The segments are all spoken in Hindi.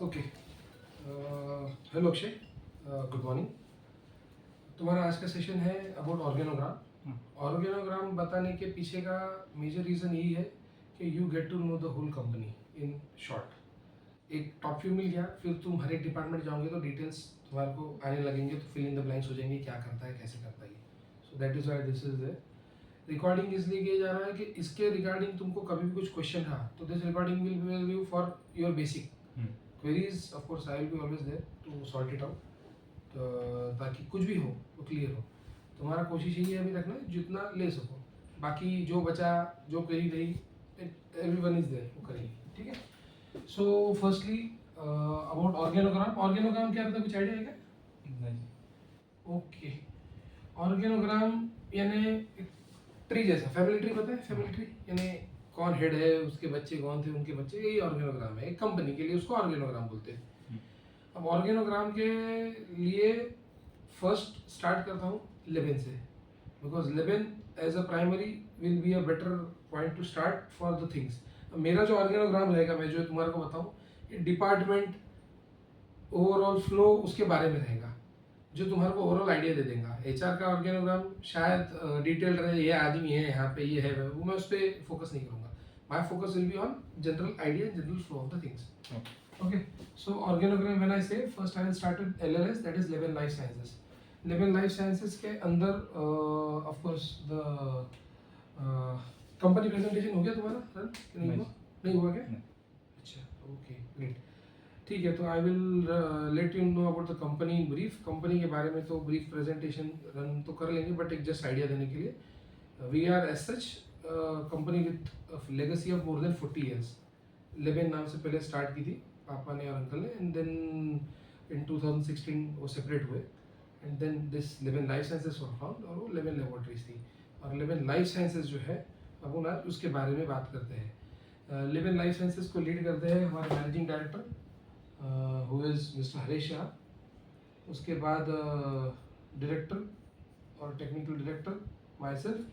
Okay. Hello Akshay, good morning. तुम्हारा आज का सेशन है अबाउट ऑर्गेनोग्राम। ऑर्गेनोग्राम बताने के पीछे का मेजर रीज़न यही है कि you get to know the whole company in short. एक टॉप व्यू मिल गया, फिर तुम हर एक डिपार्टमेंट जाओगे तो डिटेल्स तुम्हारे को आने लगेंगे, तो फिल इन द ब्लैंक्स हो जाएंगे, क्या करता है कैसे करता है। सो that is why this is recording इसलिए किया जा रहा है कि इसके रिगार्डिंग तुमको कभी भी कुछ क्वेश्चन रहा तो this recording will be you for your basic queries. Of course I will be always there to sort it out, तो ताकि कुछ भी हो वो क्लियर हो। तुम्हारा कोशिश यही है अभी रखना जितना ले सको, बाकी जो बचा जो क्वेरी रही एवरीवन इज देयर वो करेंगे, ठीक है। So firstly about organogram. Organogram क्या होता है, कुछ आइडिया है क्या? नहीं। ओके, ऑर्गेनोग्राम यानी ट्री जैसा, फैमिली ट्री पता है? फैमिली ट्री यानी कौन हेड है, उसके बच्चे कौन थे, उनके बच्चे, यही ऑर्गेनोग्राम है। एक कंपनी के लिए उसको ऑर्गेनोग्राम बोलते हैं। अब ऑर्गेनोग्राम के लिए फर्स्ट स्टार्ट करता हूँ 11 से, because 11 as a primary will be a better point to start for the things. अब मेरा जो ऑर्गेनोग्राम रहेगा, मैं जो तुम्हारे को बताऊँ, ये डिपार्टमेंट ओवरऑल फ्लो उसके बारे में रहेगा, जो तुम्हारे को ओवरऑल आइडिया दे देगा। एचआर का ऑर्गेनोग्राम शायद डिटेल रहे, ये आदमी है यहाँ पे, ये है वो, मैं उस पर फोकस नहीं करूँगा। My focus will be on general idea, general flow of the things. Okay, so organogram when I say first I will start with LLS, that is Levan life sciences. Levan life sciences के अंदर of course the company presentation हो गया तुम्हारा रन? नहीं हुआ? नहीं हुआ क्या? अच्छा, ओके ग्रेट, ठीक है। तो I will let you know about the company in brief. Company के बारे में तो ब्रीफ प्रेजेंटेशन रन तो कर लेंगे, बट एक जस्ट आइडिया देने के लिए, we are as such company with legacy of more than 40 years. Leben नाम से पहले स्टार्ट की थी पापा ने और अंकल ने, एंड देन इन 2016 वो सेपरेट हुए, and then this Leben life sciences were found, और वो लेबन लेबोरेटरीज थी। और लेबन लाइफ साइंसेस जो है, अब हम आज उसके बारे में बात करते हैं। लेबन लाइफ साइंसेस को लीड करते हैं हमारे managing director who is mister Harish Shah. उसके बाद डायरेक्टर और टेक्निकल डायरेक्टर माई सेल्फ,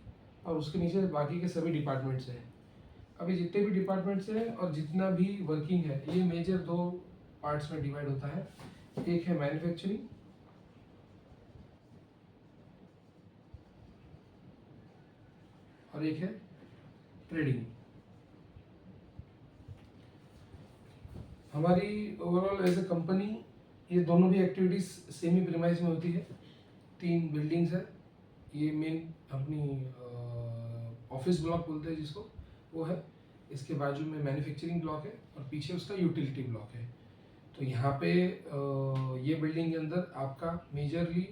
और उसके नीचे बाकी के सभी डिपार्टमेंट्स हैं। अभी जितने भी डिपार्टमेंट्स हैं और जितना भी वर्किंग है, ये मेजर दो पार्ट्स में डिवाइड होता है। एक है मैन्युफैक्चरिंग और एक है ट्रेडिंग। हमारी ओवरऑल एज ए कंपनी ये दोनों भी एक्टिविटीज़ सेमी प्रीमाइज में होती है। 3 बिल्डिंग्स है, ये मेन अपनी ऑफिस ब्लॉक बोलते हैं जिसको, वो है। इसके बाजू में मैन्युफैक्चरिंग ब्लॉक है और पीछे उसका यूटिलिटी ब्लॉक है। तो यहाँ पे ये बिल्डिंग के अंदर आपका मेजरली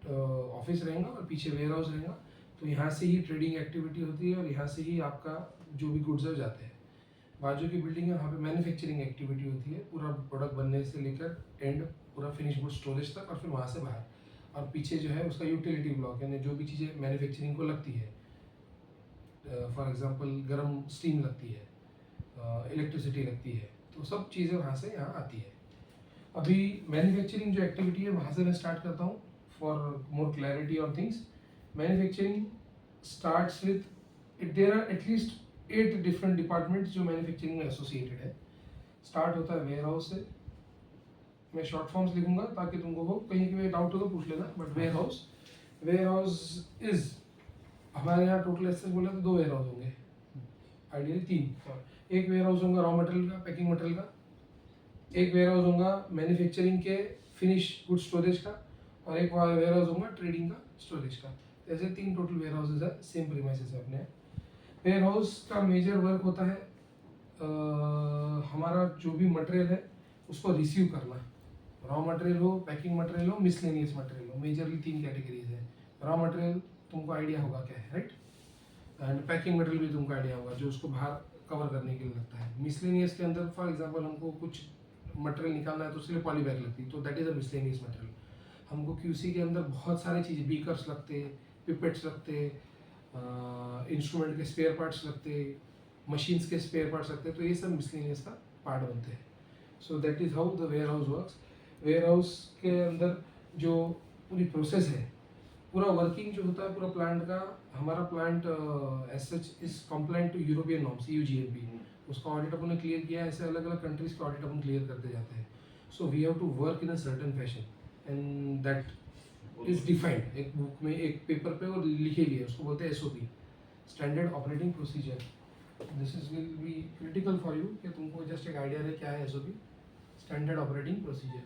ऑफिस रहेगा और पीछे वेयर हाउस रहेगा। तो यहाँ से ही ट्रेडिंग एक्टिविटी होती है और यहाँ से ही आपका जो भी गुड्स है जाते हैं। बाजू की बिल्डिंग है, वहाँ पे मैन्युफैक्चरिंग एक्टिविटी होती है, पूरा प्रोडक्ट बनने से लेकर एंड पूरा फिनिश गुड स्टोरेज तक, और फिर वहाँ से बाहर। और पीछे जो है उसका यूटिलिटी ब्लॉक, यानी जो भी चीज़ें मैन्युफैक्चरिंग को लगती है, फॉर एग्जांपल गर्म स्टीम लगती है, इलेक्ट्रिसिटी लगती है, तो सब चीज़ें वहाँ से यहाँ आती है। अभी मैन्युफैक्चरिंग जो एक्टिविटी है वहाँ से मैं स्टार्ट करता हूँ for more clarity on things. Manufacturing starts with it, there are atleast 8 different departments जो मैन्युफैक्चरिंग में एसोसिएटेड है। स्टार्ट होता है वेयर हाउस से, मैं शॉर्ट फॉर्म्स लिखूंगा ताकि तुमको हो कहीं भी डाउट हो तो पूछ लेना। बट वेयर हाउस इज, हमारे यहाँ टोटल ऐसे बोले तो 2 वेयर हाउस होंगे, आइडियली 3। एक वेयर हाउस होगा रॉ मटेरियल का, पैकिंग मटेरियल का। एक वेयर हाउस होगा मैन्युफैक्चरिंग के फिनिश गुड स्टोरेज का, और एक वेयर हाउस होगा ट्रेडिंग का स्टोरेज का। ऐसे 3 टोटल वेयर हाउसेज है, सेम प्रीमाइसेस है अपने। वेयर हाउस का मेजर वर्क होता है हमारा जो भी मटेरियल है उसको रिसीव करना। रॉ मटेरियल हो, पैकिंग मटेरियल हो, मिसलेनियस मटेरियल हो, मेजरली 3 कैटेगरीज है। रॉ मटेरियल तुमको आइडिया होगा क्या है, राइट? एंड पैकिंग मटेरियल भी तुमको आइडिया होगा, जो उसको बाहर कवर करने के लिए लगता है। मिसलेनियस के अंदर फॉर एग्जांपल हमको कुछ मटेरियल निकालना है तो उसके लिए पॉली बैग लगती है, तो that is a miscellaneous material. हमको क्यूसी के अंदर बहुत सारी चीज़ें, बीकर्स लगते, पिपेट्स लगते, इंस्ट्रूमेंट के स्पेयर पार्ट्स लगते, मशीन्स के स्पेयर पार्ट्स लगते, तो ये सब मिसलेनियस का पार्ट बनते हैं। So that is how the warehouse works. Warehouse के अंदर जो पूरी प्रोसेस है, पूरा वर्किंग जो होता है पूरा प्लांट का, हमारा plant as such is compliant to European norms, UGMP. उसका ऑडिट अपन ने क्लियर किया, ऐसे अलग अलग कंट्रीज के ऑडिट अपन क्लियर करते जाते हैं. So we have to work in a certain fashion and that is defined एक बुक में, एक पेपर पे वो लिखे गए, उसको बोलते हैं SOP, standard operating procedure. This is will be critical for you कि तुमको जस्ट एक आइडिया रहे क्या है SOP, standard operating procedure.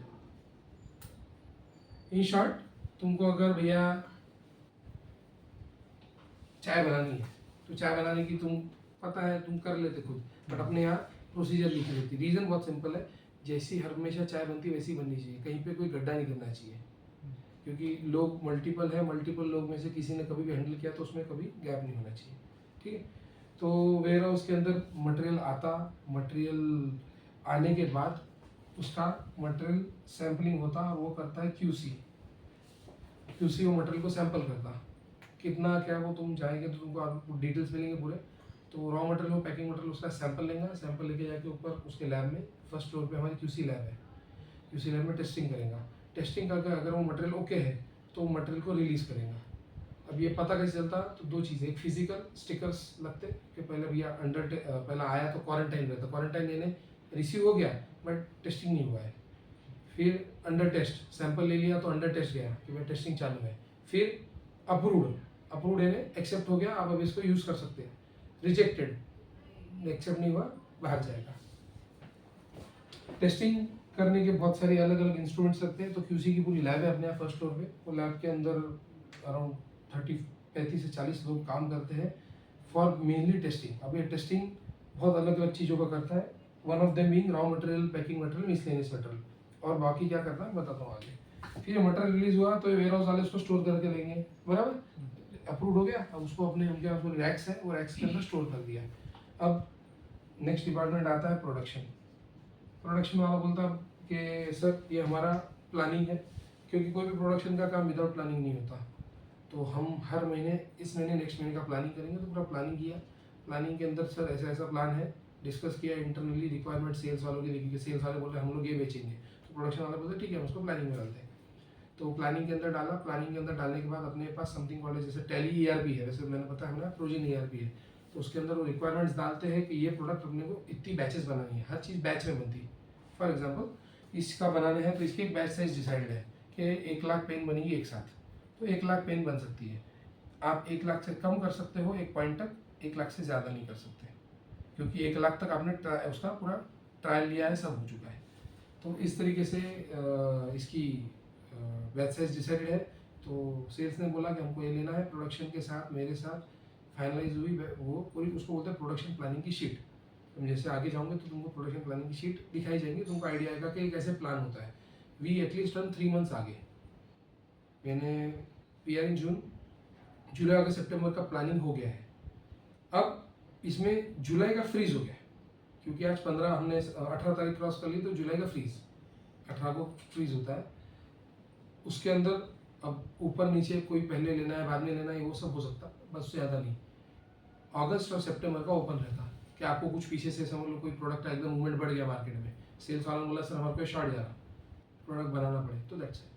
In short, तुमको अगर भैया चाय बनानी है तो चाय बनाने की तुम पता है, तुम कर लेते खुद, बट अपने यहाँ प्रोसीजर लिखी रहती. रीज़न बहुत सिंपल है, जैसी हमेशा चाय बनती है वैसी बननी चाहिए, कहीं पे कोई गड्ढा नहीं करना चाहिए, क्योंकि लोग मल्टीपल है, मल्टीपल लोग में से किसी ने कभी भी हैंडल किया तो उसमें कभी गैप नहीं होना चाहिए. ठीक है. तो वेयर हाउस के अंदर मटेरियल आता, मटेरियल आने के बाद उसका मटेरियल सैम्पलिंग होता और वो करता है QC वो मटेरियल को सैंपल करता. कितना क्या वो तुम जाएंगे तो तुमको आपको डिटेल्स मिलेंगे पूरे. तो रॉ मटेरियल हो, पैकिंग मटेरियल, उसका सैंपल लेंगे, सैंपल लेके जाके ऊपर उसके लैब में, फर्स्ट फ्लोर पे हमारी QC लैब है, QC लैब में टेस्टिंग करेगा. टेस्टिंग करके अगर वो मटेरियल ओके है तो मटेरियल को रिलीज़ करेगा. अब ये पता कैसे चलता, तो दो चीज़ें, एक फिजिकल स्टिकर्स लगते कि पहले भैया पहला आया तो क्वारंटाइन रहता, क्वारंटाइन यानी रिसीव हो गया बट टेस्टिंग नहीं हुआ है. फिर अंडर टेस्ट, सैंपल ले लिया तो अंडर टेस्ट गया कि भाई टेस्टिंग चालू है. फिर अप्रूव्ड यानी एक्सेप्ट हो गया, आप अब इसको यूज़ कर सकते हैं. रिजेक्टेड, एक्सेप्ट नहीं हुआ, बाहर जाएगा. टेस्टिंग करने के बहुत सारे अलग अलग इंस्ट्रूमेंट्स लगते हैं. तो QC की पूरी लैब है अपने यहाँ फर्स्ट फ्लोर पे. वो लैब के अंदर अराउंड 35 से 40 लोग काम करते हैं फॉर मेनली टेस्टिंग. अब ये टेस्टिंग बहुत अलग अलग चीज़ों का करता है. One of them being raw material, packing material, miscellaneous material. और बाकी क्या करता है बताता हूँ आगे. फिर मटेरियल रिलीज हुआ तो वेयर हाउस वाले उसको स्टोर करके लेंगे, बराबर. अप्रूव हो गया, अब उसको अपने उनके पास रैक्स है, वो रैक्स के अंदर स्टोर कर दिया. अब नेक्स्ट डिपार्टमेंट आता है प्रोडक्शन. प्रोडक्शन वाला बोलता कि सर ये हमारा प्लानिंग है, क्योंकि कोई भी प्रोडक्शन का काम विदाउट प्लानिंग नहीं होता. तो हम हर महीने, इस महीने नेक्स्ट महीने का प्लानिंग करेंगे. तो पूरा प्लानिंग किया. प्लानिंग के अंदर सर ऐसा ऐसा प्लान है, डिस्कस किया इंटरनली, रिक्वायरमेंट सेल्स वालों की देखी कि सेल्स वाले बोल रहे हैं हम लोग ये बेचेंगे, तो प्रोडक्शन वाले बोलते ठीक है हम उसको प्लानिंग में डालते हैं. तो प्लानिंग के अंदर डाला. प्लानिंग के अंदर डालने के बाद अपने पास समथिंग कॉलेज जैसे टैली ERP है, वैसे मैंने पता है ना ट्रोजन ERP है. तो उसके अंदर वो रिक्वायरमेंट्स डालते हैं कि ये प्रोडक्ट अपने को इतनी बैचेस बनानी है, हर चीज़ बैच में बनती है. फॉर एग्जाम्पल इसका बनाने हैं तो इसकी एक बैच साइज डिसाइड है कि 1 लाख पेन बनेगी एक साथ, तो 1 लाख पेन बन सकती है. आप 1 लाख से कम कर सकते हो एक पॉइंट तक, 1 लाख से ज़्यादा नहीं कर सकते, क्योंकि 1 लाख तक आपने उसका पूरा ट्रायल लिया है, सब हो चुका है. तो इस तरीके से इसकी बैच साइज डिसाइडेड है. तो सेल्स ने बोला कि हमको ये लेना है. प्रोडक्शन के साथ मेरे साथ फाइनलाइज हुई वो पूरी, उसको बोलते हैं प्रोडक्शन प्लानिंग की शीट. तुम जैसे आगे जाओगे तो तुमको प्रोडक्शन प्लानिंग की शीट दिखाई जाएगी, तुमको आइडिया आएगा कि कैसे प्लान होता है. वी एटलीस्ट रन 3 मंथ्स आगे. मैंने वी आर इन जून, जुलाई अगस्त सितंबर का प्लानिंग हो गया है. अब इसमें जुलाई का फ्रीज हो गया, क्योंकि आज 15, हमने 18 तारीख क्रॉस कर ली, तो जुलाई का फ्रीज 18 को फ्रीज होता है. उसके अंदर अब ऊपर नीचे कोई पहले लेना है बाद में लेना है वो सब हो सकता, बस ज़्यादा नहीं. अगस्त और सितंबर का ओपन रहता कि आपको कुछ पीछे से समझ लो कोई प्रोडक्ट एकदम मूवमेंट बढ़ गया मार्केट में, सेल्स वाला बोला सर हमारे को शॉर्ट जा रहा, प्रोडक्ट बनाना पड़े, तो दैट्स इट.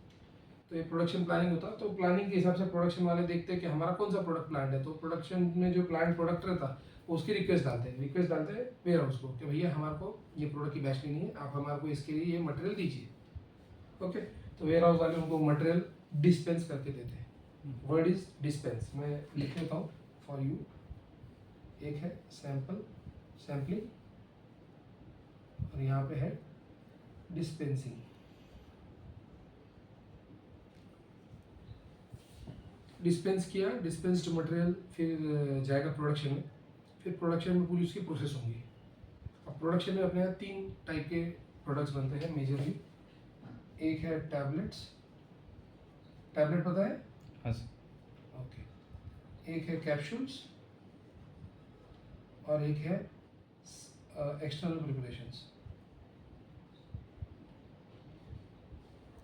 तो ये प्रोडक्शन प्लानिंग होता. तो प्लानिंग के हिसाब से प्रोडक्शन वाले देखते हैं कि हमारा कौन सा प्रोडक्ट प्लान है. तो प्रोडक्शन में जो प्लान प्रोडक्ट रहता उसकी रिक्वेस्ट डालते हैं वेयर हाउस को कि भैया हमारे को ये प्रोडक्ट की बैच लेनी है, आप हमारे को इसके लिए ये मटेरियल दीजिए. ओके. तो वेयर हाउस वाले उनको मटेरियल डिस्पेंस करके देते हैं. Word is dispense. मैं लिख लेता हूँ फॉर यू. एक है सैम्पलिंग और यहाँ पे है डिस्पेंसिंग. डिस्पेंस किया, डिस्पेंस्ड मटेरियल फिर जाएगा प्रोडक्शन में. फिर प्रोडक्शन में पूरी उसकी प्रोसेस होंगी. अब प्रोडक्शन में अपने यहाँ 3 टाइप के प्रोडक्ट्स बनते हैं मेजरली. एक है टैबलेट पता है? हाँ सर. ओके. एक है कैप्सूल्स और एक है एक्सटर्नल प्रिपरेशंस.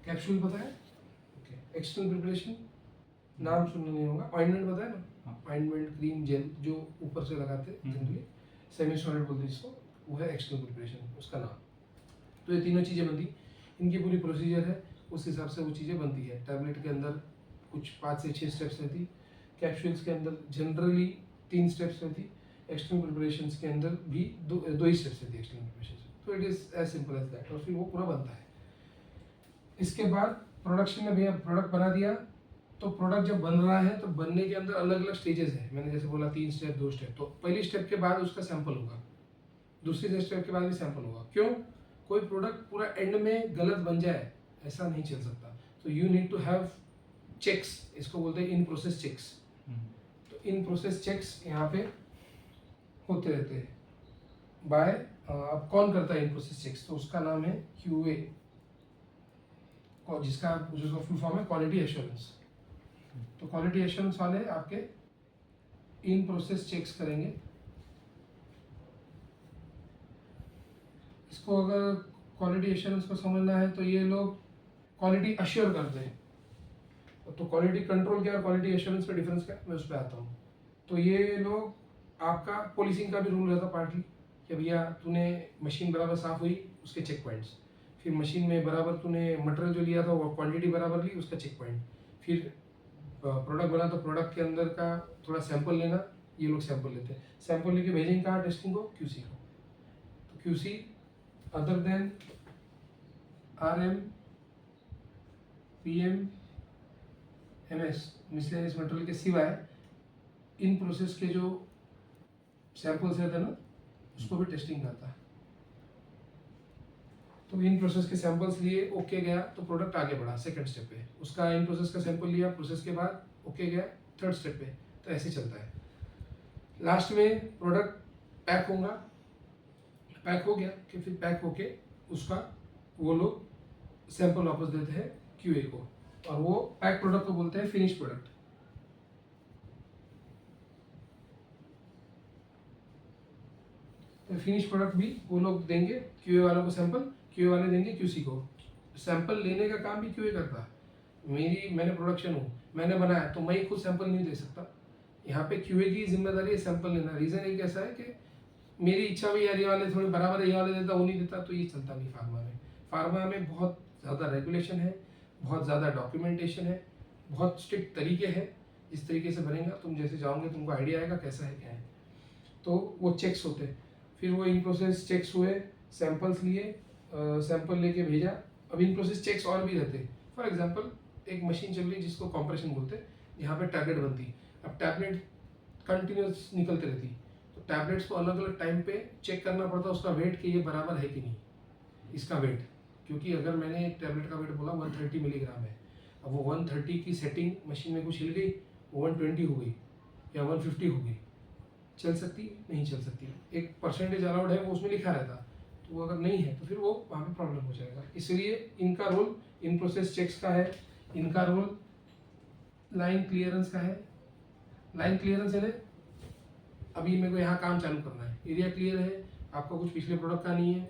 कैप्सूल पता है? ओके. एक्सटर्नल प्रिपरेशन नाम सुनने नहीं होगा. ऑइंटमेंट पता है ना? ऑइंटमेंट, क्रीम, जेल जो ऊपर से लगाते हैं जनरली, सेमी सॉलिड बोलते हैं जिसको, वो है एक्सटर्नल प्रिपरेशन उसका नाम. तो ये तीनों चीज़ें बनती, इनकी पूरी प्रोसीजर है, उस हिसाब से वो चीज़ें बनती है. टैबलेट के अंदर कुछ 5 से 6 स्टेप्स रहती. कैप्सूल्स के अंदर जनरली 3 स्टेप्स रहती. एक्सटर्नल प्रिपरेशन के अंदर भी दो ही स्टेप्स रहती है एक्सटर्नल प्रिपरेशन। तो it is as simple as that, और फिर वो पूरा बनता है। इसके बाद प्रोडक्शन में भैया प्रोडक्ट बना दिया, तो प्रोडक्ट जब बन रहा है तो बनने के अंदर अलग अलग स्टेजेस है। मैंने जैसे बोला 3 स्टेप 2 स्टेप, तो पहली स्टेप के बाद उसका सैंपल होगा, दूसरी स्टेप के बाद भी सैंपल होगा। क्यों? कोई प्रोडक्ट पूरा एंड में गलत बन जाए ऐसा नहीं चल सकता। तो you need to have checks, इसको बोलते हैं इन प्रोसेस चेक्स। तो इन प्रोसेस चेक्स यहाँ पे होते रहते हैं बाय, अब कौन करता है इन प्रोसेस चेक्स? तो उसका नाम है QA, जिसका फुल फॉर्म है क्वालिटी एश्योरेंस। तो क्वालिटी एश्योरेंस वाले आपके इन प्रोसेस चेक्स करेंगे। इसको अगर क्वालिटी एश्योरेंस को समझना है तो ये लोग क्वालिटी अश्योर करते हैं। तो क्वालिटी कंट्रोल क्या और क्वालिटी एश्योरेंस का डिफरेंस क्या, मैं उस पर आता हूँ। तो ये लोग, आपका पॉलिसिंग का भी रूल रहता पार्टली कि भैया तूने मशीन बराबर साफ हुई, उसके चेक पॉइंट्स। फिर मशीन में बराबर तूने मटेरियल जो लिया था वो क्वांटिटी बराबर ली, उसका चेक पॉइंट। फिर प्रोडक्ट बना तो प्रोडक्ट के अंदर का थोड़ा सैंपल लेना, ये लोग सैंपल लेते हैं। सैंपल लेके भेजेंगे कहाँ? टेस्टिंग को, QC को। तो QC other than RM, PM, MS miscellaneous material के सिवाय इन प्रोसेस के जो सैंपल्स रहते हैं ना, उसको भी टेस्टिंग करता है। तो इन प्रोसेस के सैंपल्स लिए, ओके गया तो प्रोडक्ट आगे बढ़ा सेकंड स्टेप पे, उसका इन प्रोसेस का सैंपल लिया प्रोसेस के बाद, ओके गया थर्ड स्टेप पे। तो ऐसे चलता है। लास्ट में प्रोडक्ट पैक होगा, पैक हो गया कि फिर पैक होके उसका वो लोग सैंपल वापस देते हैं QA को, और वो पैक प्रोडक्ट को बोलते हैं फिनिश प्रोडक्ट। तो फिनिश प्रोडक्ट भी वो लोग देंगे QA वालों को सैंपल, QA वाले देंगे QC को। सैंपल लेने का काम भी QA करता है। मैंने प्रोडक्शन हूँ, मैंने बनाया, तो मैं ही खुद सैंपल नहीं दे सकता। यहाँ पे QA की जिम्मेदारी है सैंपल लेना। रीज़न एक ऐसा है कि मेरी इच्छा भी यार ये वाले थोड़े बराबर है, ये वाले देता वो नहीं देता, तो ये चलता नहीं फार्मा में। फार्मा में बहुत ज़्यादा रेगुलेशन है, बहुत ज़्यादा डॉक्यूमेंटेशन है, बहुत स्ट्रिक्ट तरीके हैं। इस तरीके से बनेगा, तुम जैसे जाओगे तुमको आइडिया आएगा कैसा है क्या है। तो वो चेक्स होते हैं। फिर वो इन प्रोसेस चेक्स हुए, सैंपल्स लिए, सैंपल लेके भेजा। अब इन प्रोसेस चेक्स और भी रहते हैं। फॉर एग्जांपल एक मशीन चल रही है जिसको कंप्रेशन बोलते हैं, यहाँ पे टैबलेट बनती है। अब टैबलेट कंटिन्यूस निकलती रहती, तो टैबलेट्स को अलग अलग टाइम पे चेक करना पड़ता है उसका वेट कि ये बराबर है कि नहीं, इसका वेट। क्योंकि अगर मैंने एक टैबलेट का वेट बोला 130 मिलीग्राम है, अब वो 130 की सेटिंग मशीन में कुछ हिल गई, 120 हो गई या 150 हो गई, चल सकती नहीं चल सकती। एक परसेंटेज अलाउड है वो उसमें लिखा रहता, तो वो अगर नहीं है तो फिर वो वहाँ पे प्रॉब्लम हो जाएगा। इसलिए इनका रोल इन प्रोसेस चेक्स का है, इनका रोल लाइन क्लियरेंस का है। लाइन क्लियरेंस है, अभी मेरे को यहाँ काम चालू करना है, एरिया क्लियर है, आपका कुछ पिछले प्रोडक्ट का नहीं है,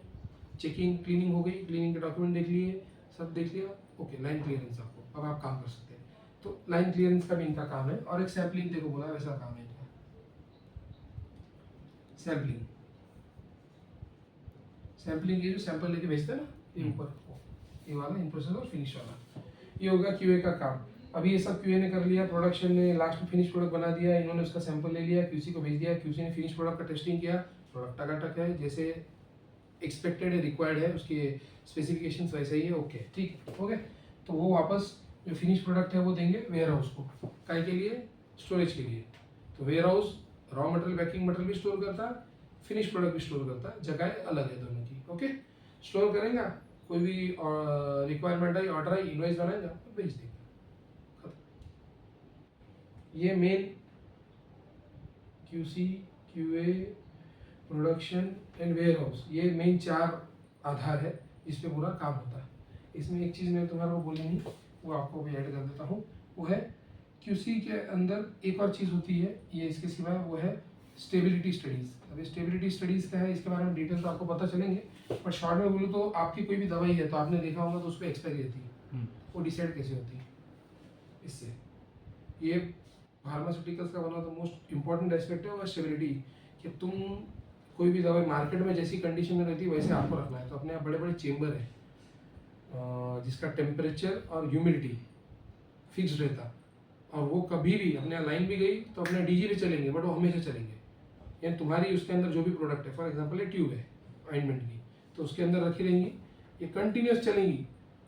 चेकिंग क्लीनिंग हो गई, क्लीनिंग के डॉक्यूमेंट देख लिए, सब देख लिया, ओके लाइन क्लियरेंस आपको, अब आप काम कर सकते हैं। तो लाइन क्लियरेंस का भी इनका काम है। और एक सैम्पलिंग देखो बोला, वैसा काम है इनका सैम्पलिंग। सैम्पलिंग ये जो सैंपल लेके भेजते हैं ना, ये ऊपर ये वाला इन प्रोसेस और फिनिश वाला, ये होगा QA का काम। अभी ये सब QA ने कर लिया, प्रोडक्शन ने लास्ट में फिनिश प्रोडक्ट बना दिया, इन्होंने उसका सैंपल ले लिया, QC को भेज दिया, QC ने फिनिश प्रोडक्ट का टेस्टिंग किया, प्रोडक्ट टकाटक है, जैसे एक्सपेक्टेड है, रिक्वायर्ड है, उसकी स्पेसिफिकेशंस वैसे ही है, ओके ठीक हो गया। तो वो वापस जो फिनिश प्रोडक्ट है वो देंगे वेयर हाउस को, काय के लिए? स्टोरेज के लिए। तो warehouse raw material packing material भी स्टोर करता है, फिनिश प्रोडक्ट भी स्टोर करता है, जगह अलग है दोनों की, ओके। स्टोर करेगा, कोई भी रिक्वायरमेंट आई, ऑर्डर आई, इनवॉइस बनाएगा तो भेज देगा। ये main QC, QA, production and warehouse, ये मेन 4 आधार है जिस पे पूरा काम होता है। इसमें एक चीज़ मैं तुम्हारे को बोली नहीं, वो आपको भी ऐड कर देता हूँ, वो है QC के अंदर एक और चीज़ होती है, ये इसके सिवाय, वो है स्टेबिलिटी स्टडीज़। अब स्टेबिलिटी स्टडीज़ क्या है, इसके बारे में डिटेल तो आपको पता चलेंगे, पर शॉर्ट में बोलूँ तो आपकी कोई भी दवाई है तो आपने देखा होगा तो उस पर एक्सपायरी रहती है, वो डिसाइड कैसे होती है इससे। ये फार्मास्यूटिकल्स का one of the most important aspect है, और स्टेबिलिटी, कि तुम कोई भी दवाई मार्केट में जैसी कंडीशन में रहती है वैसे आपको रखना है। तो अपने यहाँ बड़े बड़े चेम्बर है जिसका टेम्परेचर और ह्यूमिडिटी फिक्स रहता, और वो कभी भी अपने यहाँ लाइन भी गई तो अपने DG पे चलेंगे, बट वो हमेशा चलेंगे। यानी तुम्हारी उसके अंदर जो भी प्रोडक्ट है, फॉर एग्जांपल ये ट्यूब है ऑइंटमेंट की, तो उसके अंदर रखी रहेंगी, ये कंटिन्यूस चलेंगी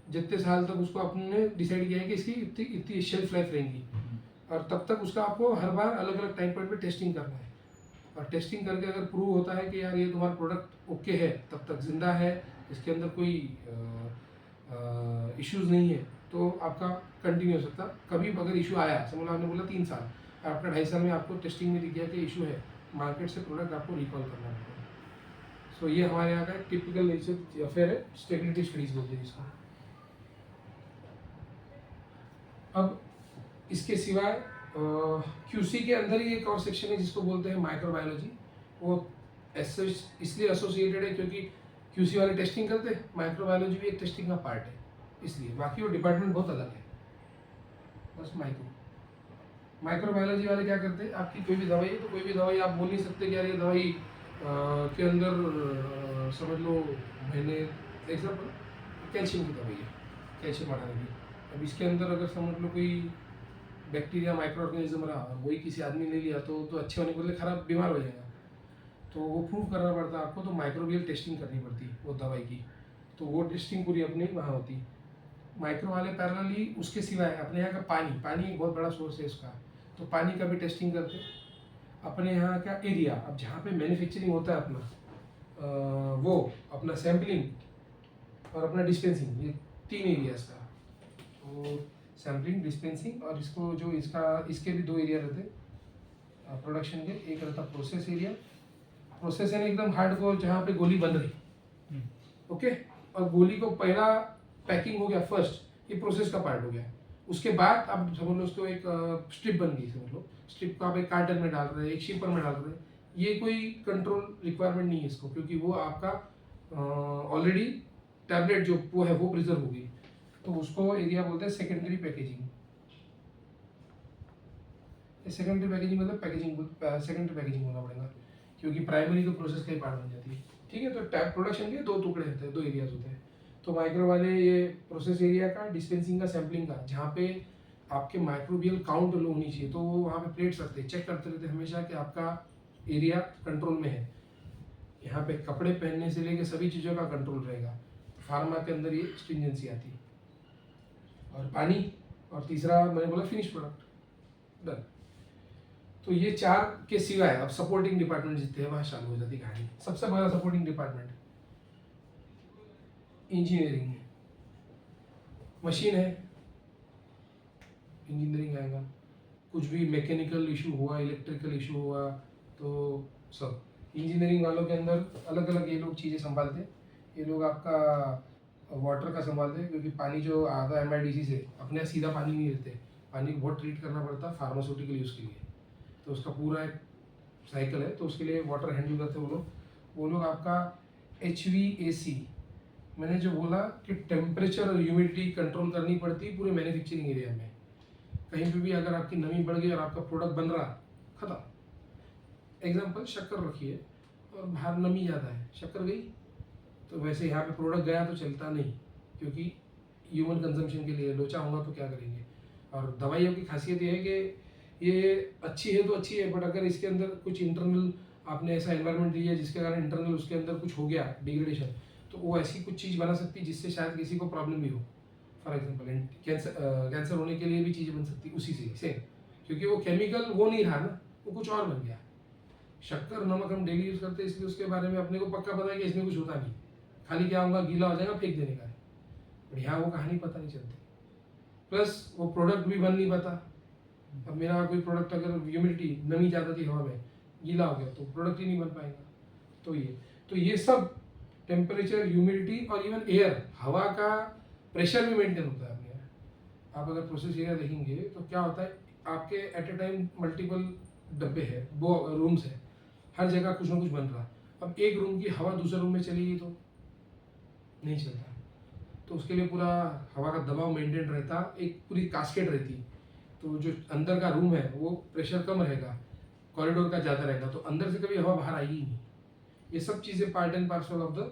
जितने साल तक उसको आपने डिसाइड किया है कि इसकी इतनी इतनी शेल्फ लाइफ रहेंगी, और तब तक उसका आपको हर बार अलग अलग टाइम पॉइंट पे टेस्टिंग करना है। और टेस्टिंग करके अगर प्रूव होता है कि यार ये तुम्हारा प्रोडक्ट ओके है, तब तक जिंदा है, इसके अंदर कोई इश्यूज नहीं है, तो आपका कंटिन्यू हो सकता। कभी अगर इशू आया, समझ लो आपने बोला 3 साल और आपका 2.5 साल में आपको टेस्टिंग में दिख गया कि इशू है, मार्केट से प्रोडक्ट आपको रिकॉल करना पड़ेगा। सो ये हमारे यहाँ का टिपिकल नेचर अफेयर है, स्टेबिलिटी स्टडीज बोलते हैं इसको। अब इसके सिवाय क्यूसी के अंदर ही एक और सेक्शन है जिसको बोलते हैं माइक्रोबायोलॉजी। वो इसलिए एसोसिएटेड है क्योंकि क्यूसी वाले टेस्टिंग करते हैं, माइक्रोबायोलॉजी भी एक टेस्टिंग का पार्ट है, इसलिए बाकी वो डिपार्टमेंट बहुत अलग है। बस माइक्रोबायोलॉजी वाले क्या करते हैं, आपकी कोई भी दवाई है तो कोई भी दवाई आप बोल नहीं सकते कि यार ये दवाई के अंदर समझ लो मैंने एग्जाम्पल कैल्शियम की दवाई है, कैल्शियम बढ़ाने की। अब इसके अंदर अगर समझ लो कोई बैक्टीरिया माइक्रो ऑर्गेनिज्म रहा और वही किसी आदमी ने लिया तो अच्छे होने के बदले खराब बीमार हो जाएगा, तो वो प्रूव करना पड़ता है आपको, तो माइक्रोबियल टेस्टिंग करनी पड़ती वो दवाई की, तो वो टेस्टिंग पूरी अपनी वहाँ होती। माइक्रो वाले पैरेलली उसके सिवाय अपने यहाँ का पानी एक बहुत बड़ा सोर्स है इसका, तो पानी का भी टेस्टिंग करते। अपने यहाँ का एरिया, अब जहाँ पे मैन्युफैक्चरिंग होता है अपना वो अपना सैम्पलिंग और अपना डिस्पेंसिंग, ये 3 एरियाज का, तो सैम्पलिंग, डिस्पेंसिंग और इसको जो इसके भी 2 एरिया रहते प्रोडक्शन के। एक रहता प्रोसेस एरिया, प्रोसेस यानी एकदम हार्डकोर जहाँ पे गोली बन रही, ओके, और गोली को पहला पैकिंग हो गया फर्स्ट, ये प्रोसेस का पार्ट हो गया। उसके बाद आप समझ लो उसको एक स्ट्रिप बन गई, समझ लो स्ट्रिप को आप एक कार्टन में डाल रहे हैं, एक शिपर में डाल रहे हैं, ये कोई कंट्रोल रिक्वायरमेंट नहीं है इसको, क्योंकि वो आपका ऑलरेडी टैबलेट जो वो है वो प्रिजर्व होगी, तो उसको एरिया बोलते हैं सेकेंडरी पैकेजिंग। सेकेंडरी पैकेजिंग मतलब सेकेंडरी पैकेजिंग होना पड़ेगा, क्योंकि प्राइमरी तो प्रोसेस का ही पार्ट बन जाती है, ठीक है। तो टैब प्रोडक्शन के 2 टुकड़े होते हैं, 2 एरियाज होते हैं। तो माइक्रो वाले ये प्रोसेस एरिया का, डिस्पेंसिंग का, सैम्पलिंग का, जहाँ पे आपके माइक्रोबियल काउंट लो होनी चाहिए, तो वो वहाँ पे प्लेट्स रखते हैं, चेक करते रहते हैं हमेशा कि आपका एरिया कंट्रोल में है। यहाँ पे कपड़े पहनने से लेके सभी चीज़ों का कंट्रोल रहेगा। फार्मा के अंदर ये स्ट्रिंजेंसी आती है। और पानी, और तीसरा मैंने बोला फिनिश प्रोडक्ट, डन। तो ये 4 के सिवाय अब सपोर्टिंग डिपार्टमेंट जितने हैं वहाँ चालू हो जाती कहानी। सबसे बड़ा सपोर्टिंग डिपार्टमेंट इंजीनियरिंग है, मशीन है, इंजीनियरिंग आएगा। कुछ भी मैकेनिकल इशू हुआ, इलेक्ट्रिकल इशू हुआ, तो सब इंजीनियरिंग वालों के अंदर अलग अलग ये लोग चीज़ें संभालते हैं। ये लोग आपका वाटर का संभालते हैं, क्योंकि पानी जो आता है MIDC से, अपने यहाँ सीधा पानी नहीं देते, पानी को बहुत ट्रीट करना पड़ता है फार्मास्यूटिकल यूज़ के लिए, तो उसका पूरा एक साइकिल है, तो उसके लिए वाटर हैंडल करते हैं वो लोग आपका HVAC, मैंने जो बोला कि टेम्परेचर और ह्यूमिडिटी कंट्रोल करनी पड़ती है पूरे मैन्युफैक्चरिंग एरिया में। कहीं पे भी अगर आपकी नमी बढ़ गई और आपका प्रोडक्ट बन रहा, खत्म। एग्जांपल शक्कर रखी है और बाहर नमी ज़्यादा है, शक्कर गई, तो वैसे यहाँ पे प्रोडक्ट गया तो चलता नहीं, क्योंकि ह्यूमन कंजम्पशन के लिए लोचा होगा तो क्या करेंगे। और दवाइयों की खासियत ये है कि ये अच्छी है तो अच्छी है, बट अगर इसके अंदर कुछ इंटरनल आपने ऐसा एनवायरनमेंट दिया है जिसके कारण इंटरनल उसके अंदर कुछ हो गया डिग्रेडेशन, तो वो ऐसी कुछ चीज़ बना सकती है जिससे शायद किसी को प्रॉब्लम भी हो। फॉर एग्जांपल कैंसर होने के लिए भी चीज़ बन सकती है उसी से सेम, क्योंकि वो केमिकल वो नहीं रहा ना, वो कुछ और बन गया। शक्कर नमक हम डेली यूज़ करते हैं, इसलिए उसके बारे में अपने को पक्का पता है कि इसमें कुछ होता नहीं, खाली क्या होगा, गीला हो जाएगा, फेंक देने का है। बट यहाँ वो कहानी पता नहीं चलती, प्लस वो प्रोडक्ट भी बन नहीं पाता। अब मेरा कोई प्रोडक्ट अगर ह्यूमिडिटी, नमी ज़्यादा थी हवा में, गीला हो गया तो प्रोडक्ट ही नहीं बन पाएगा। तो ये सब टेम्परेचर, ह्यूमिडिटी और इवन एयर, हवा का प्रेशर भी मेंटेन होता है अपने यहाँ। आप अगर प्रोसेस एरिया देखेंगे तो क्या होता है, आपके एट ए टाइम मल्टीपल डब्बे हैं, वो रूम्स है, हर जगह कुछ ना कुछ बन रहा। अब एक रूम की हवा दूसरे रूम में चलेगी तो नहीं चलता, तो उसके लिए पूरा हवा का दबाव मेंटेन रहता, एक पूरी कास्केट रहती, तो जो अंदर का रूम है वो प्रेशर कम रहेगा, कॉरिडोर का ज़्यादा रहेगा, तो अंदर से कभी हवा बाहर आएगी ही नहीं। ये सब चीज़ें part and parcel of the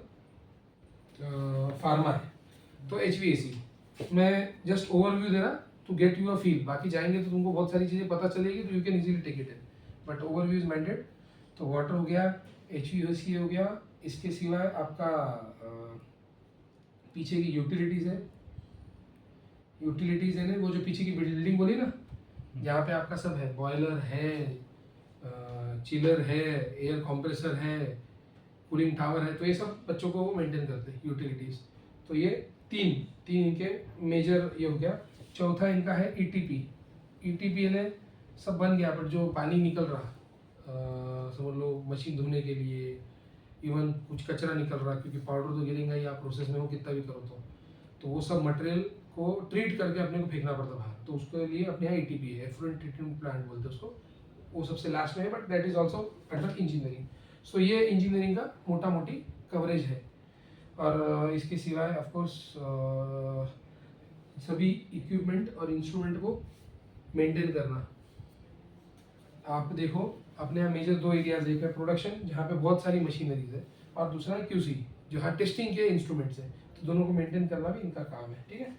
pharma है। तो HVAC मैं जस्ट ओवरव्यू दे रहा to get you a feel, बाकी जाएंगे तो तुमको बहुत सारी चीज़ें पता चलेगी, तो you can easily take it in, but overview is minded. तो वाटर हो गया, HVAC हो गया, इसके सिवाय आपका पीछे की यूटिलिटीज़ है। यूटिलिटीज़ है ना, वो जो पीछे की बिल्डिंग बोली ना, जहाँ पे आपका सब है, बॉयलर है, चिलर है, एयर कंप्रेसर है, कूलिंग टावर है, तो ये सब बच्चों को वो मेंटेन करते हैं यूटिलिटीज़। तो ये तीन तीन इनके मेजर ये हो गया। चौथा इनका है ETP। ETP ने सब बन गया, बट जो पानी निकल रहा समझ लो मशीन धोने के लिए, इवन कुछ कचरा निकल रहा, क्योंकि पाउडर तो गिरेगा ही, आप प्रोसेस में हो कितना भी करो तो वो सब मटेरियल को ट्रीट करके अपने को फेंकना पड़ता बाहर, तो उसके लिए अपने यहाँ ETP है, एफ्लुएंट ट्रीटमेंट प्लांट बोलते हैं उसको, वो सबसे लास्ट में है, but that is also under engineering. So ये इंजीनियरिंग का मोटा मोटी कवरेज है। और इसके सिवाय ऑफकोर्स सभी इक्विपमेंट और इंस्ट्रूमेंट को मेंटेन करना। आप देखो अपने यहाँ मेजर दो एरियाज, एक है प्रोडक्शन जहाँ पे बहुत सारी मशीनरीज है, और दूसरा है QC जहाँ टेस्टिंग के इंस्ट्रूमेंट्स हैं, तो दोनों को मेंटेन करना भी इनका काम है, ठीक है।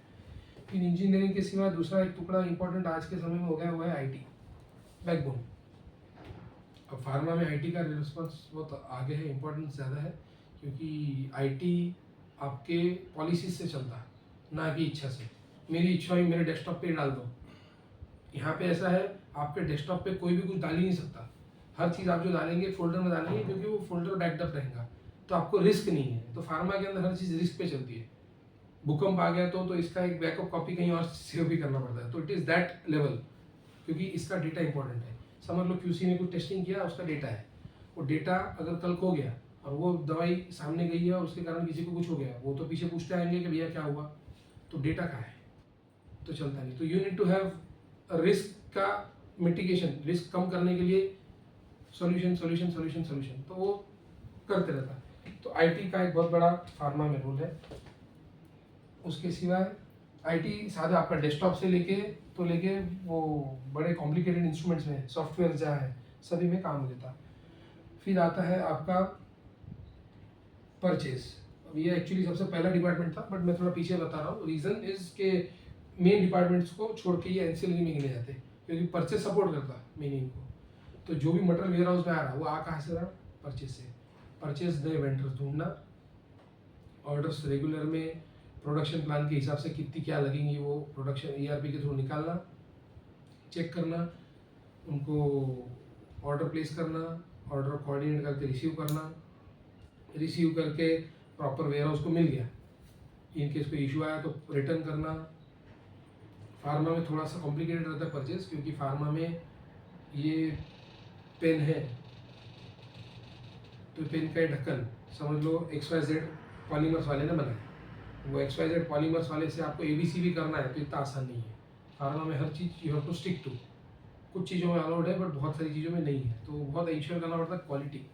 फिर इंजीनियरिंग के सिवा दूसरा एक टुकड़ा इंपॉर्टेंट आज के समय में हो गया, हुआ है IT बैकबोन। अब फार्मा में IT का रिस्पॉन्स बहुत आगे है, इम्पोर्टेंस ज़्यादा है, क्योंकि IT आपके पॉलिसीज से चलता है, ना कि इच्छा से। मेरी इच्छा हुई मेरे डेस्कटॉप पे डाल दो, यहाँ पे ऐसा है आपके डेस्कटॉप पे कोई भी कुछ डाल ही नहीं सकता। हर चीज़ आप जो डालेंगे फोल्डर में डालेंगे, क्योंकि वो फोल्डर बैकअप रहेगा, तो आपको रिस्क नहीं है। तो फार्मा के अंदर हर चीज़ रिस्क पे चलती है। भूकंप आ गया तो इसका एक बैकअप कॉपी कहीं और सेव भी करना पड़ता है, तो इट इज़ दैट लेवल, क्योंकि इसका डेटा इंपॉर्टेंट है। समझ लो QC ने कुछ टेस्टिंग किया, उसका डेटा है, वो डेटा अगर कल खो गया और वो दवाई सामने गई है और उसके कारण किसी को कुछ हो गया, वो तो पीछे पूछते आएंगे कि भैया क्या हुआ, तो डेटा कहाँ है, तो चलता नहीं। तो you need to have risk का मिटिगेशन, रिस्क कम करने के लिए सॉल्यूशन सॉल्यूशन सॉल्यूशन सॉल्यूशन, तो वो करते रहता है। तो IT का एक बहुत बड़ा फार्मा में रोल है। उसके सिवाय IT सादा आपका डेस्कटॉप से लेके वो बड़े कॉम्प्लिकेटेड इंस्ट्रूमेंट्स में, सॉफ्टवेयर जहाँ है, सभी में काम देता है। फिर आता है आपका परचेज। अब ये एक्चुअली सबसे पहला डिपार्टमेंट था, बट मैं थोड़ा पीछे बता रहा हूँ। रीज़न इज के मेन डिपार्टमेंट्स को छोड़ के ये एंसिलरी में गिने जाते, क्योंकि परचेज सपोर्ट करता मेन इनको। तो जो भी मटेरियल वेयर हाउस में आ रहा है वो आ कहाँ से रहा, परचेज से। परचेज नए वेंडर्स ढूंढना, ऑर्डर्स रेगुलर में प्रोडक्शन प्लान के हिसाब से कितनी क्या लगेंगी वो प्रोडक्शन ERP के थ्रू निकालना, चेक करना, उनको ऑर्डर प्लेस करना, ऑर्डर कोऑर्डिनेट करके रिसीव करना, रिसीव करके प्रॉपर वेयर हाउस को मिल गया, इन केस कोई इशू आया तो रिटर्न करना। फार्मा में थोड़ा सा कॉम्प्लिकेटेड रहता है परचेज, क्योंकि फार्मा में ये पेन है, तो पेन का ढक्कन समझ लो XYZ पॉलीमर्स वाले ने बनाया, वो XYZ पॉलीमर्स वाले से आपको ABC भी करना है, तो इतना आसान नहीं है। फार्मा में हर चीज़ you have to stick to, कुछ चीज़ों में अलाउड है बट बहुत सारी चीज़ों में नहीं है, तो बहुत इंश्योर करना पड़ता है, क्वालिटी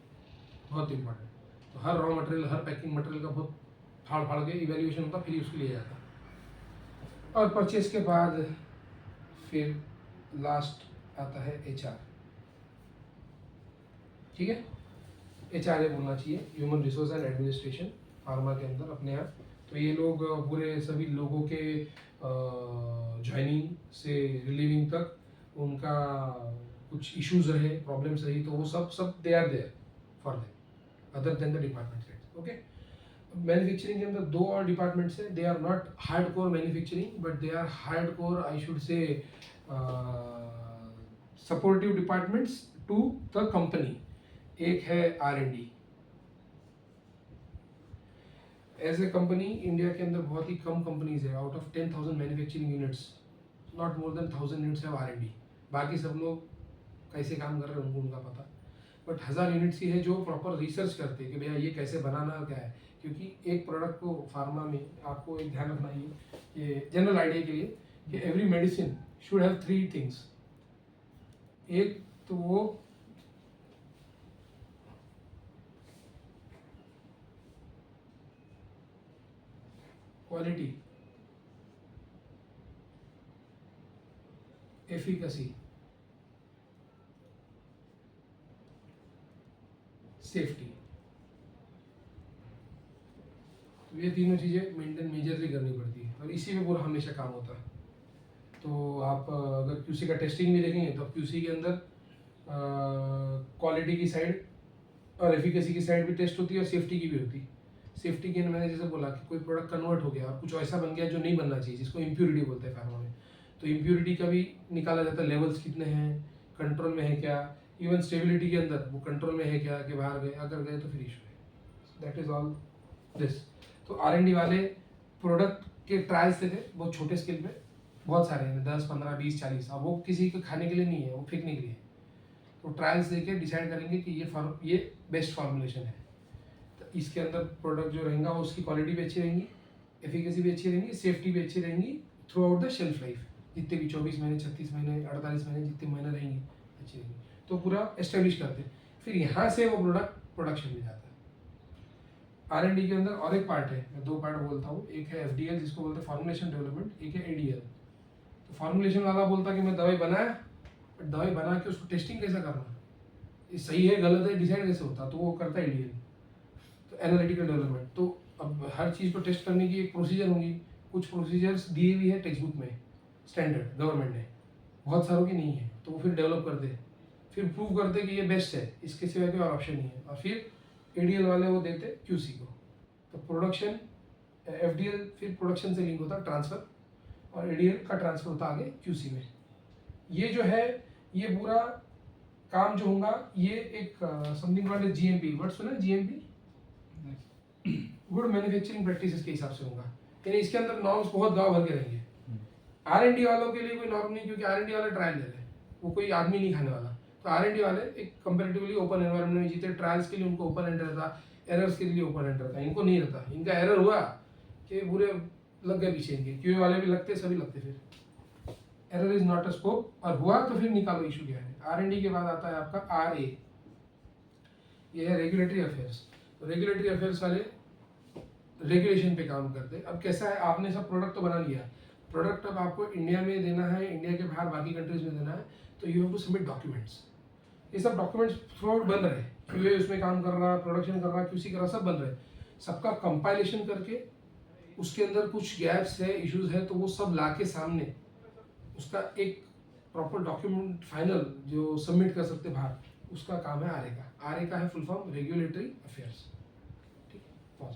बहुत इंपॉर्टेंट। तो हर रॉ मटेरियल, हर पैकिंग मटेरियल का बहुत फाड़ फाड़ के इवेल्यूएशन होता, फिर उसके लिए जाता। और परचेज के बाद फिर लास्ट आता है HR, ठीक है। HRA बोलना चाहिए, human resource and administration, pharma के अंदर अपने यहाँ। तो ये लोग पूरे सभी लोगों के ज्वाइनिंग से रिलीविंग तक उनका कुछ इश्यूज रहे, प्रॉब्लम्स रही, तो वो सब they are there for them, other than the department heads, okay. Manufacturing के अंदर दो और डिपार्टमेंट्स हैं, they are not hard core manufacturing, but they are hard core, I should say supportive departments to the company. एक है R&D। As a company India के अंदर बहुत ही कम कंपनीज है, out of 10,000 manufacturing units, not more than 1,000 units है R&D। बाकी सब लोग कैसे काम कर रहे हैं उनको उनका पता, बट 1,000 यूनिट्स ही है जो प्रॉपर रिसर्च करते हैं कि भैया ये कैसे बनाना क्या है। क्योंकि एक प्रोडक्ट को फार्मा में आपको एक ध्यान रखना है, ये जनरल आइडिया के लिए, कि every medicine should have 3 things. एक तो वो क्वालिटी, एफिकेसी, सेफ्टी। तो ये तीनों चीज़ें मेंटेन मेजरली करनी पड़ती है, और इसी में पूरा हमेशा काम होता है। तो आप अगर QC का टेस्टिंग भी देखेंगे तो QC के अंदर क्वालिटी की साइड और एफिकेसी की साइड भी टेस्ट होती है और सेफ्टी की भी होती है। सेफ्टी की मैंने जैसे बोला कि कोई प्रोडक्ट कन्वर्ट हो गया और कुछ ऐसा बन गया जो नहीं बनना चाहिए, जिसको इम्प्योरिटी बोलते हैं फार्मा में, तो इम्प्योरिटी का भी निकाला जाता है, लेवल्स कितने हैं, कंट्रोल में है क्या, इवन स्टेबिलिटी के अंदर वो कंट्रोल में है क्या कि बाहर गए, अगर गए तो फिर इशू है। That is all this. तो R&D वाले प्रोडक्ट के ट्रायल्स लेते हैं बहुत छोटे स्केल पे, बहुत सारे हैं, 10 15 20 40, अब वो किसी को खाने के लिए नहीं है, वो फेंकने के लिए है। तो ट्रायल्स देके डिसाइड करेंगे कि ये बेस्ट फॉर्मुलेशन है। तो इसके अंदर प्रोडक्ट जो रहेगा वो उसकी क्वालिटी भी अच्छी रहेंगी, एफिकेसी भी अच्छी रहेंगी, सेफ्टी भी अच्छी रहेंगी through out the shelf life, जितने भी 24 महीने 36 महीने 48 महीने जितने महीने रहेंगी अच्छी रहेंगी। तो पूरा एस्टेब्लिश करते हैं, फिर यहाँ से वो प्रोडक्ट प्रोडक्शन में जाता है। R&D के अंदर और एक पार्ट है, मैं 2 पार्ट बोलता हूँ, एक है FDL जिसको बोलते हैं फॉर्मुलेशन डेवलपमेंट, एक है ADL। तो फॉर्मुलेशन वाला बोलता है कि मैं दवाई बनाया, बट दवाई बना के उसको टेस्टिंग कैसे करना, ये सही है गलत है डिसाइड कैसे होता, तो वो करता है ADL। तो एनालिटिकल डेवलपमेंट, तो अब हर चीज़ को टेस्ट करने की एक प्रोसीजर होंगी, कुछ प्रोसीजर्स दिए हुई है टेक्स्ट बुक में, स्टैंडर्ड गवर्नमेंट ने, बहुत सारों की नहीं है, तो वो फिर डेवलप करते, फिर प्रूव करते कि ये बेस्ट है, इसके सिवाय कोई और ऑप्शन नहीं है, और फिर ADL वाले वो देते QC को। तो प्रोडक्शन FDL फिर प्रोडक्शन से लिंक होता है ट्रांसफ़र, और ADL का ट्रांसफ़र होता है आगे QC में। ये जो है ये पूरा काम जो होगा ये एक समथिंग कॉल्ड GMP, वर्ड सुना है GMP, गुड मैन्युफैक्चरिंग प्रैक्टिसेस के हिसाब से होगा, यानी इसके अंदर नॉर्म्स बहुत गाँव भर के रहेंगे। R&D वालों के लिए कोई नॉर्म नहीं, क्योंकि R&D वाले ट्रायल ले रहे हैं, वो कोई आदमी नहीं खाने वाला। तो R&D वाले एक कंपेरेटिवली ओपन एनवायरनमेंट में जीते, ट्रायल्स के लिए उनको ओपन एंड रहता, एरर्स के लिए ओपन एंड रहता, इनको नहीं रहता। इनका एरर हुआ कि पूरे लग गए पीछे, इनके QA वाले भी लगते, सभी लगते, फिर error is not a scope, और हुआ तो फिर निकालो इशू क्या है। R&D के बाद आता है आपका RA, ये है रेगुलेटरी अफेयर्स। तो रेगुलेटरी अफेयर्स वाले रेगुलेशन पे काम करते हैं। अब कैसा है, आपने सब प्रोडक्ट तो बना लिया, प्रोडक्ट अब आपको इंडिया में देना है, इंडिया के बाहर बाकी कंट्रीज में देना है, तो you have to submit documents. ये सब डॉक्यूमेंट्स थ्रू आउट बन रहे हैं, QA उसमें काम कर रहा, प्रोडक्शन कर रहा, QC कर रहा, सब बन रहे हैं। सबका कंपाइलेशन करके उसके अंदर कुछ गैप्स है, इश्यूज है, तो वो सब ला के सामने उसका एक प्रॉपर डॉक्यूमेंट फाइनल जो सबमिट कर सकते बाहर, उसका काम है RA का। RA का है फुल फॉर्म रेगुलेटरी अफेयर्स। ठीक है, पॉज।